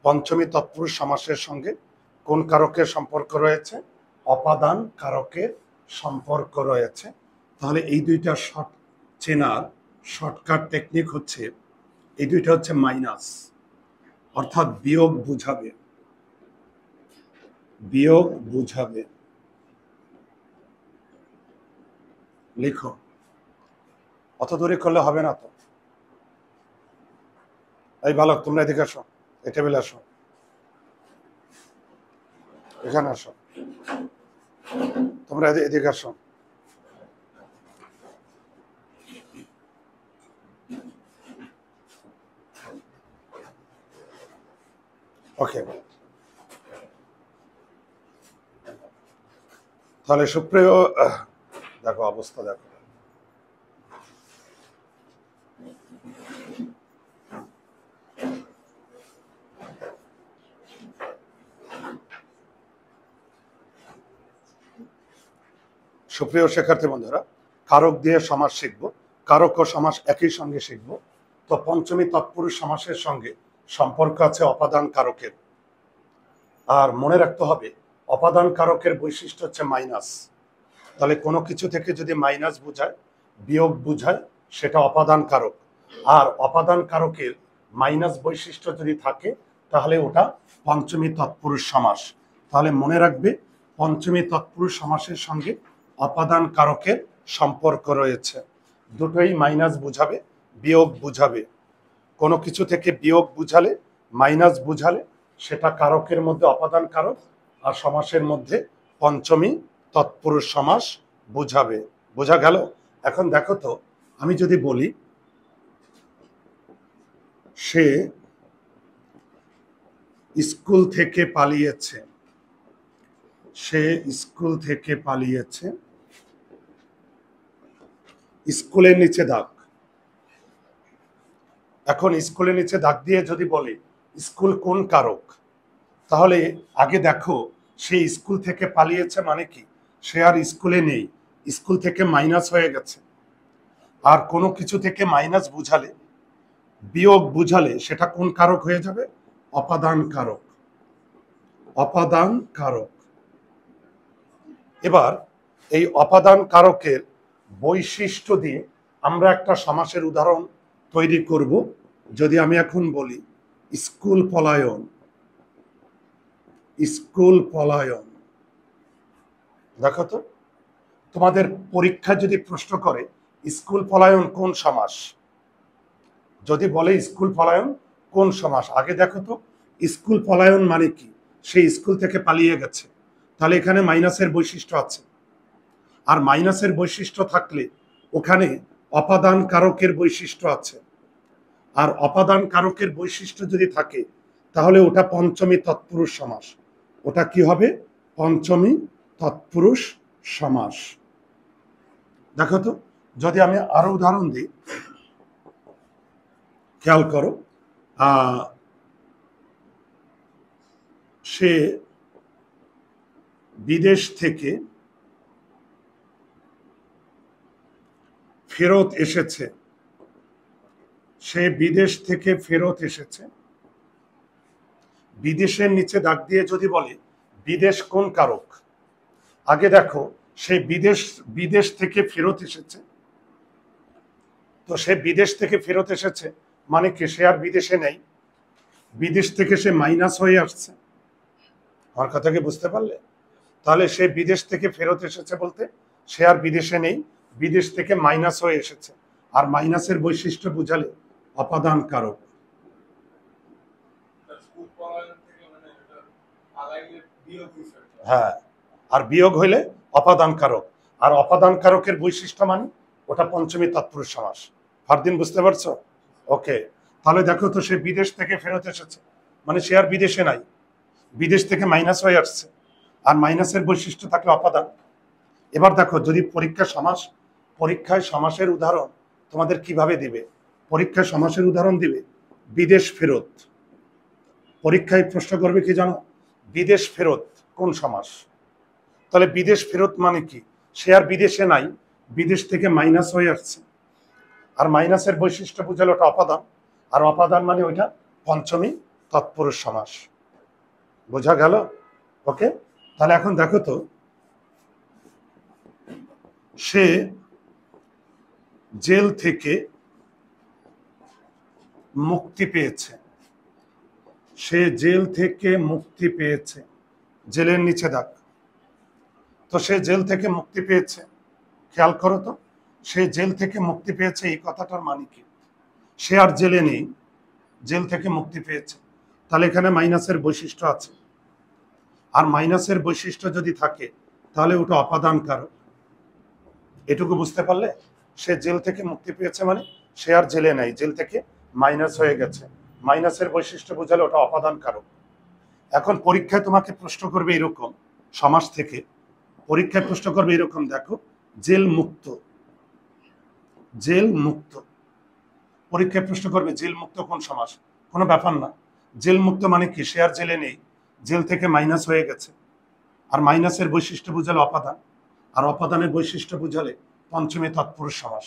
পঞ্চমী তৎপুরুষ সমাসের সঙ্গে কোন কারকের সম্পর্ক রয়েছে? অপাদান কারকের সম্পর্ক রয়েছে। তাহলে এই দুইটা চেনার শর্টকাট টেকনিক হচ্ছে, এই দুইটা হচ্ছে মাইনাস, অর্থাৎ বিয়োগ বুঝাবে, বিয়োগ বুঝাবে। লিখো, অত দূরে করলে হবে না তো। এই বালক, তোমরা এদিকে আসো, এই টেবিলে আসো, এখানে আসো, তোমরা এদিকে আসো। ওকে, তাহলে সুপ্রিয়, দেখো অবস্থা দেখো। সুপ্রিয় শিক্ষার্থী বন্ধুরা, কারক দিয়ে সমাস শিখব, কারক ও সমাস একই সঙ্গে শিখব। তো পঞ্চমী তৎপুরুষ সমাসের সঙ্গে সম্পর্ক আছে অপাদান কারকের। আর মনে রাখতে হবে, অপাদান কারকের বৈশিষ্ট্য হচ্ছে মাইনাস। তাহলে কোনো কিছু থেকে যদি মাইনাস বোঝায়, বিয়োগ বোঝায়, সেটা অপাদান কারক। আর অপাদান কারকের মাইনাস বৈশিষ্ট্য যদি থাকে, তাহলে ওটা পঞ্চমী তৎপুরুষ সমাস। তাহলে মনে রাখবে, পঞ্চমী তৎপুরুষ সমাসের সঙ্গে অপাদান কারকের সম্পর্ক রয়েছে। দুটোই মাইনাস বুঝাবে, বিয়োগ বুঝাবে। কোনো কিছু থেকে বিয়োগ বুঝালে, মাইনাস বুঝালে, সেটা কারকের মধ্যে অপাদান কারক, আর সমাসের মধ্যে পঞ্চমী তৎপুরুষ সমাস বুঝাবে। বোঝা গেল? এখন দেখো তো, আমি যদি বলি সে স্কুল থেকে পালিয়েছে, সে স্কুল থেকে পালিয়েছে, স্কুলের নিচে দাগ। এখন স্কুলের নিচে দাগ দিয়ে যদি বলি স্কুল কোন কারক, তাহলে আগে দেখো সে স্কুল থেকে পালিয়েছে মানে কি? সে আর স্কুলে নেই, স্কুল থেকে মাইনাস হয়ে গেছে। আর কোনো কিছু থেকে মাইনাস বুঝালে, বিয়োগ বুঝালে, সেটা কোন কারক হয়ে যাবে? অপাদান কারক, অপাদান কারক। এবার এই অপাদান কারকের বৈশিষ্ট্য দিয়ে আমরা একটা সমাসের উদাহরণ তৈরি করব। যদি আমি এখন বলি স্কুল পলায়ন, স্কুল পলায়ন। দেখো তো, তোমাদের পরীক্ষা যদি প্রশ্ন করে স্কুল পলায়ন কোন সমাস, যদি বলে স্কুল পলায়ন কোন সমাস, আগে দেখো তো স্কুল পলায়ন মানে কি? সে স্কুল থেকে পালিয়ে গেছে, তাহলে এখানে মাইনাসের বৈশিষ্ট্য আছে। আর মাইনাসের বৈশিষ্ট্য থাকলে ওখানে অপাদান কারকের বৈশিষ্ট্য আছে। আর অপাদান কারকের বৈশিষ্ট্য যদি থাকে, তাহলে ওটা পঞ্চমী তৎপুরুষ সমাস। ওটা কি হবে? পঞ্চমী তৎপুরুষ সমাস। দেখো তো, যদি আমি আরো উদাহরণ দিই, খেয়াল করো, সে বিদেশ থেকে ফেরত এসেছে, সে বিদেশ থেকে ফেরত এসেছে। বিদেশের নিচে দাগ দিয়ে যদি বলে বিদেশ কোন কারক, আগে দেখো সে বিদেশ থেকে ফেরত এসেছে। তো সে বিদেশ থেকে ফেরত এসেছে মানে কি? সে আর বিদেশে নেই, বিদেশ থেকে সে মাইনাস হয়ে আসছে। আমার কথা কি বুঝতে পারলে? তাহলে সে বিদেশ থেকে ফেরত এসেছে বলতে সে আর বিদেশে নেই, বিদেশ থেকে মাইনাস হয়ে এসেছে। আর মাইনাসের বৈশিষ্ট্য বুঝালে অপাদান কারক। হ্যাঁ, আর বিয়োগ হইলে অপাদান কারক। আর অপাদান কারকের বৈশিষ্ট্য মানে ওটা পঞ্চমী তৎপুরুষ সমাস। ফারদিন, বুঝতে পারছো? ওকে, তাহলে দেখো তো, সে বিদেশ থেকে ফেরত এসেছে মানে সে আর বিদেশে নাই, বিদেশ থেকে মাইনাস হয়ে আসছে। আর মাইনাসের বৈশিষ্ট্য থাকলে অপাদান। এবার দেখো, যদি পরীক্ষায় সমাসের উদাহরণ তোমাদের কিভাবে দিবে, পরীক্ষায় সমাসের উদাহরণ দিবে বিদেশ ফেরত। পরীক্ষায় প্রশ্ন করবে কি জানো? বিদেশ ফেরত কোন সমাস? তাহলে বিদেশ ফেরত মানে কি? সে আর বিদেশে নাই, বিদেশ থেকে মাইনাস হয়ে আসছে। আর মাইনাসের বৈশিষ্ট্য বুঝালে ওটা অপাদান। আর অপাদান মানে ওইটা পঞ্চমী তৎপুরুষ সমাস। বোঝা গেল? ওকে, তাহলে এখন দেখো তো, সে জেল থেকে মুক্তি পেয়েছে। সে জেল থেকে মুক্তি পেয়েছে, জেলের নিচে দাগ। তো সে জেল থেকে মুক্তি পেয়েছে, খেয়াল করো তো, সে জেল থেকে মুক্তি পেয়েছে এই কথাটার মানে কি? সে আর জেলে নেই, জেল থেকে মুক্তি পেয়েছে। তাহলে এখানে মাইনাসের বৈশিষ্ট্য আছে, আর মাইনাসের বৈশিষ্ট্য যদি থাকে তাহলে ওটা অপাদান কারক। এটুকু বুঝতে পারলে? সে জেল থেকে মুক্তি পেয়েছে মানে সে আর জেলে নাই, জেল থেকে মাইনাস হয়ে গেছে। মাইনাসের বৈশিষ্ট্য বোঝালে ওটা অপাদান কারক। এখন পরীক্ষায় তোমাকে প্রশ্ন করবে এরকম, সমাস থেকে পরীক্ষায় প্রশ্ন করবে এরকম, দেখো, জেল মুক্ত, জেল মুক্ত। পরীক্ষায় প্রশ্ন করবে জেল মুক্ত কোন সমাস? কোনো ব্যাপার না, জেল মুক্ত মানে কি? সে আর জেলে নেই, জেল থেকে মাইনাস হয়ে গেছে। আর মাইনাসের বৈশিষ্ট্য বুঝালে অপাদান, আর অপাদানের বৈশিষ্ট্য বুঝালে পঞ্চমী তৎপুরুষ সমাস।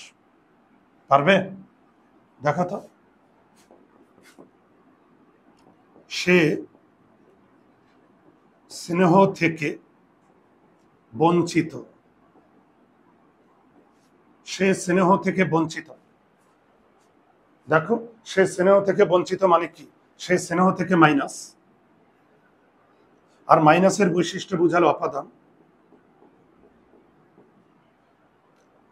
পারবে? দেখো তো, সে স্নেহ থেকে বঞ্চিত। সে স্নেহ থেকে বঞ্চিত। দেখো, সে স্নেহ থেকে বঞ্চিত মানে কি? সে স্নেহ থেকে মাইনাস, আর মাইনাসের বৈশিষ্ট্য বুঝালো অপাদান।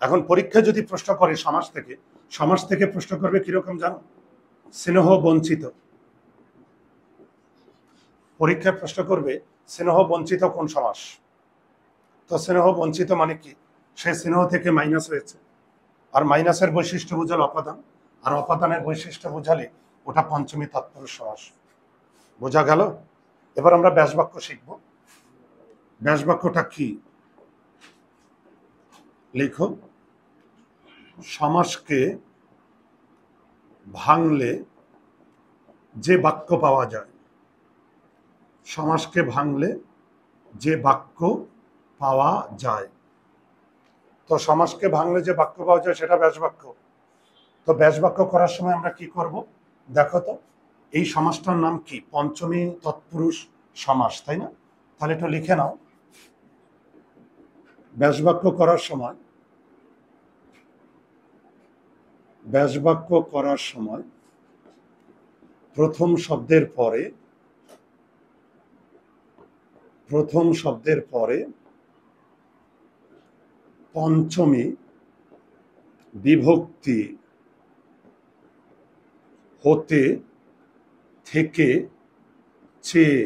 এখন পরীক্ষায় যদি প্রশ্ন করে সমাস থেকে, সমাস থেকে প্রশ্ন করবে কিরকম জানো? স্নেহ বঞ্চিত। পরীক্ষায় প্রশ্ন করবে স্নেহ বঞ্চিত কোন সমাস? তো স্নেহ বঞ্চিত মানে কি? সে স্নেহ থেকে মাইনাস হয়েছে, আর মাইনাসের বৈশিষ্ট্য বুঝালে অপাদান, আর অপাদানের বৈশিষ্ট্য বুঝালে ওটা পঞ্চমী তৎপুরুষ সমাস। বোঝা গেল? এবার আমরা ব্যাসবাক্য শিখব। ব্যাসবাক্যটা কি? লিখো, সমাসকে ভাঙলে যে বাক্য পাওয়া যায়। সমাসকে ভাঙলে যে বাক্য পাওয়া যায়। তো সমাসকে ভাঙলে যে বাক্য পাওয়া যায় সেটা ব্যাসবাক্য। তো ব্যাসবাক্য করার সময় আমরা কি করব? দেখো তো, এই সমাসটার নাম কি? পঞ্চমী তৎপুরুষ সমাস, তাই না? তাহলে একটু লিখে নাও। ব্যাসবাক্য করার সময়, ব্যাসবাক্য করার সময় প্রথম শব্দের পরে, প্রথম শব্দের পরে পঞ্চমী বিভক্তি হতে থেকে চেয়ে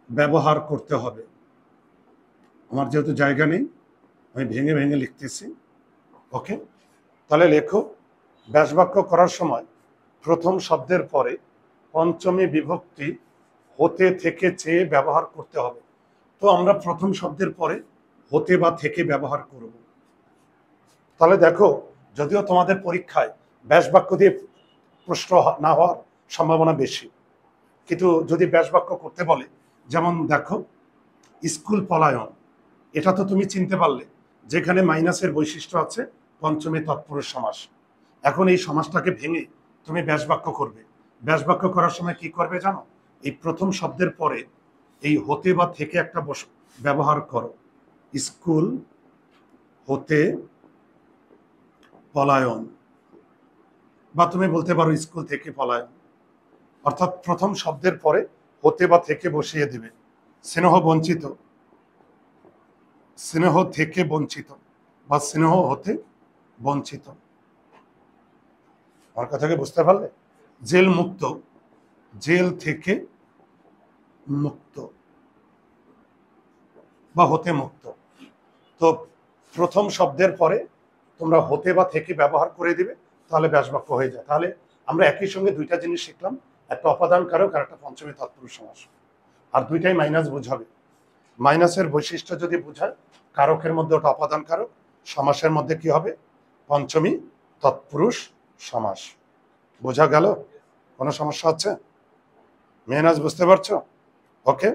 ব্যবহার করতে হবে। আমার যেহেতু জায়গা নেই, আমি ভেঙে ভেঙে লিখতেছি। ওকে, তাহলে লেখো, ব্যাসবাক্য করার সময় প্রথম শব্দের পরে পঞ্চমী বিভক্তি হতে থেকে চেয়ে ব্যবহার করতে হবে। তো আমরা প্রথম শব্দের পরে হতে বা থেকে ব্যবহার করব। তাহলে দেখো, যদিও তোমাদের পরীক্ষায় ব্যাসবাক্য দিয়ে প্রশ্ন না হওয়ার সম্ভাবনা বেশি, কিন্তু যদি ব্যাসবাক্য করতে বলে, যেমন দেখো, স্কুল পলায়ন, এটা তো তুমি চিনতে পারলে, যেখানে মাইনাসের বৈশিষ্ট্য আছে পঞ্চমী তৎপুরুষ সমাস। এখন এই সমাসটাকে ভেঙে তুমি ব্যাসবাক্য করবে। ব্যাসবাক্য করার সময় কি করবে জানো? এই প্রথম শব্দের পরে এই হতে বা থেকে একটা ব্যবহার করো। স্কুল হতে পলায়ন, বা তুমি বলতে পারো স্কুল থেকে পলায়ন। অর্থাৎ প্রথম শব্দের পরে হতে বা থেকে বসিয়ে দিবে। স্নেহ বঞ্চিত, স্নেহ থেকে বঞ্চিত, বা স্নেহ হতে বঞ্চিত। আমার কথাকে বুঝতে পারলে? জেল মুক্ত, জেল থেকে মুক্ত, বা হতে মুক্ত। তো প্রথম শব্দের পরে তোমরা হতে বা থেকে ব্যবহার করে দিবে, তাহলে ব্যাসবাক্য হয়ে যায়। তাহলে আমরা একই সঙ্গে দুইটা জিনিস শিখলাম, একটা অপাদান কারক আর একটা পঞ্চমী তৎপুরুষ সমাস। আর দুইটাই মাইনাস বোঝাবে। মাইনাসের বৈশিষ্ট্য যদি বোঝায়, কারকের মধ্যে ওটা অপাদান কারক, সমাসের মধ্যে কি হবে? পঞ্চমী তৎপুরুষ সমাস। বোঝা গেল? কোনো সমস্যা হচ্ছে? মেহনাজ বুঝতে পারছো? ওকে।